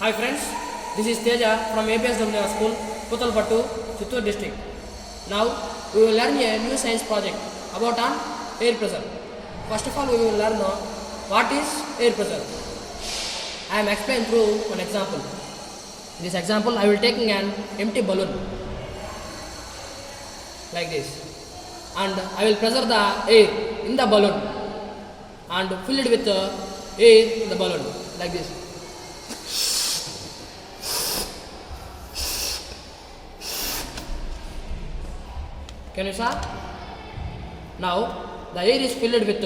Hi friends, this is Teja from APSW School, Puthalpattu, Chittoor district. Now we will learn a new science project about air pressure. First of all, we will learn what is air pressure. I am explained through one example. In this example, I will taking an empty balloon like this, and I will pressure the air in the balloon and fill it with air in the balloon like this. Can you see? Now the air is filled with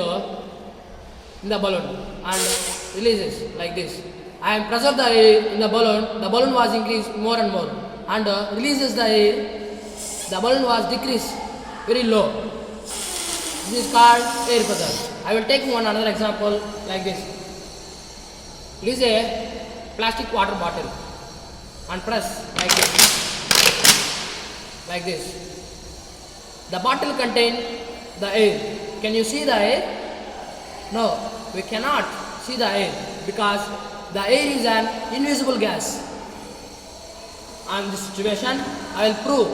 in the balloon and releases like this. I am pressure the air in the balloon. The balloon was increased more and more and releases the air. The balloon was decreased very low. This is called air pressure. I will take one another example like this. Use a plastic water bottle and press like this. Like this. The bottle contains the air. Can you see the air? No, we cannot see the air because the air is an invisible gas. On this situation, I will prove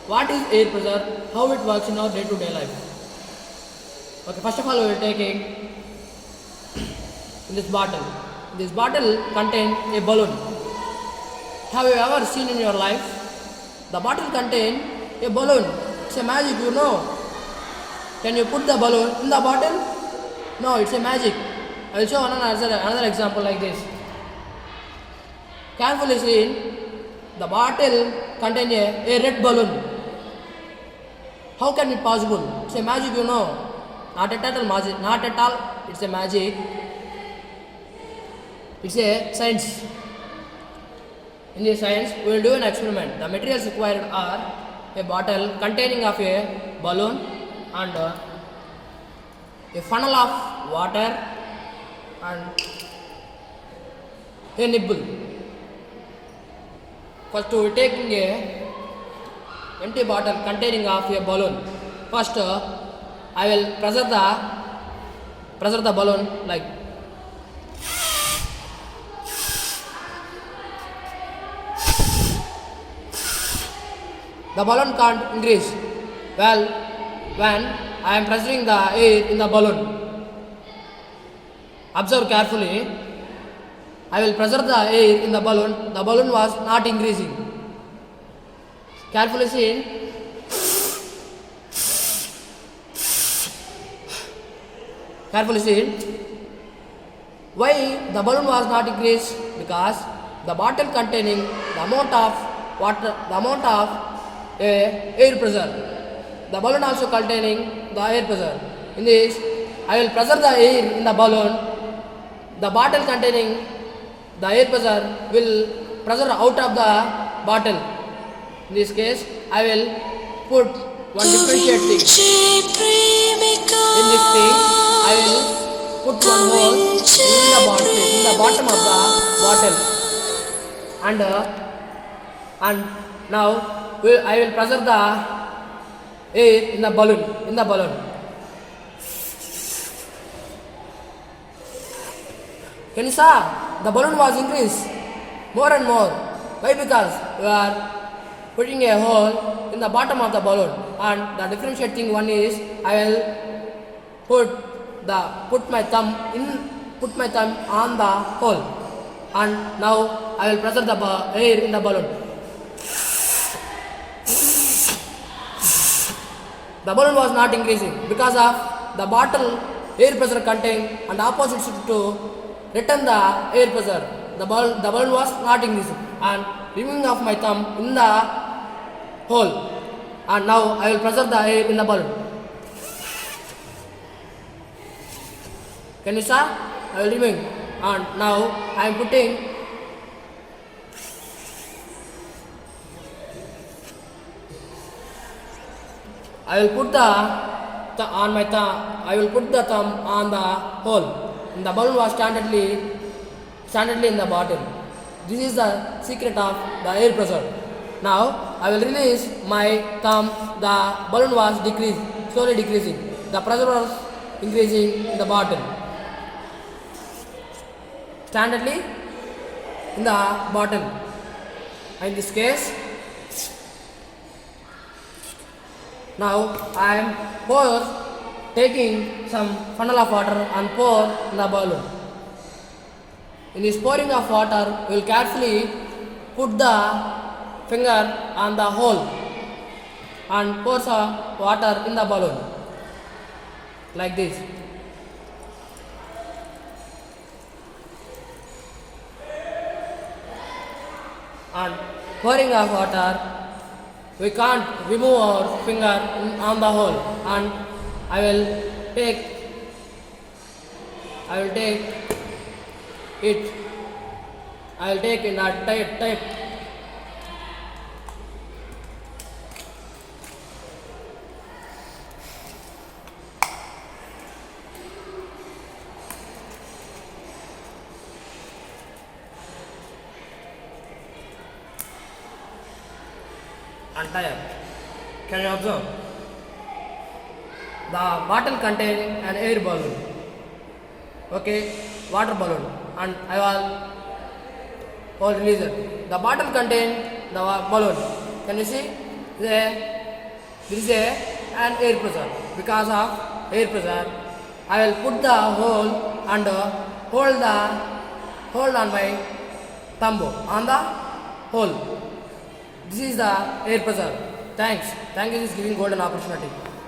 what is air pressure, how it works in our day-to-day life. Okay, first of all, we will take it in this bottle. This bottle contains a balloon. Have you ever seen in your life? The bottle contains a balloon. It's a magic, you know. Can you put the balloon in the bottle? No, it's a magic. I will show another example like this. Carefully see, the bottle contains a red balloon. How can it possible? It's a magic, you know. Not at all magic. Not at all. It's a magic. It's a science. In this science, we will do an experiment. The materials required are a bottle containing of a balloon and a funnel of water and a nibble. First we are taking a empty bottle containing of a balloon. First I will pressure the balloon like the balloon can't increase. Well, when I am pressuring the air in the balloon, observe carefully. I will pressure the air in the balloon. The balloon was not increasing. Carefully see. Carefully see. Why the balloon was not increased? Because the bottle containing the amount of water, the amount of air pressure. The balloon also containing the air pressure. In this, I will pressure the air in the balloon. The bottle containing the air pressure will pressure out of the bottle. In this case, I will put one differentiate thing. In this thing, I will put one hole in the bottom of the bottle, and now I will pressure the air in the balloon. Can you see? The balloon was increased more and more. Why? Because we are putting a hole in the bottom of the balloon, and the differentiating one is I will put my thumb on the hole, and now I will pressure the air in the balloon. The balloon was not increasing because of the bottle air pressure contained and opposite to return the air pressure. The balloon was not increasing, and removing of my thumb in the hole, and now I will pressure the air in the balloon. Can you see? I will remove, and now I am putting I will put the thumb on the hole. And the balloon was standardly in the bottle. This is the secret of the air pressure. Now I will release my thumb. The balloon was slowly decreasing. The pressure was increasing in the bottle. Standardly in the bottle. In this case, now I am taking some funnel of water and pour in the balloon. In this pouring of water, we will carefully put the finger on the hole and pour some water in the balloon like this. And pouring of water, we can't remove our finger on the hole, and I will take it. I will take in that type. And tie up. Can you observe? The bottle contains an air balloon. Okay, water balloon, and I will hold releaser. The bottle contains the balloon. Can you see? This is an air pressure. Because of air pressure, I will put the hole and hold on my thumb on the hole. This is the air pressure. Thanks. Thank you for giving golden opportunity.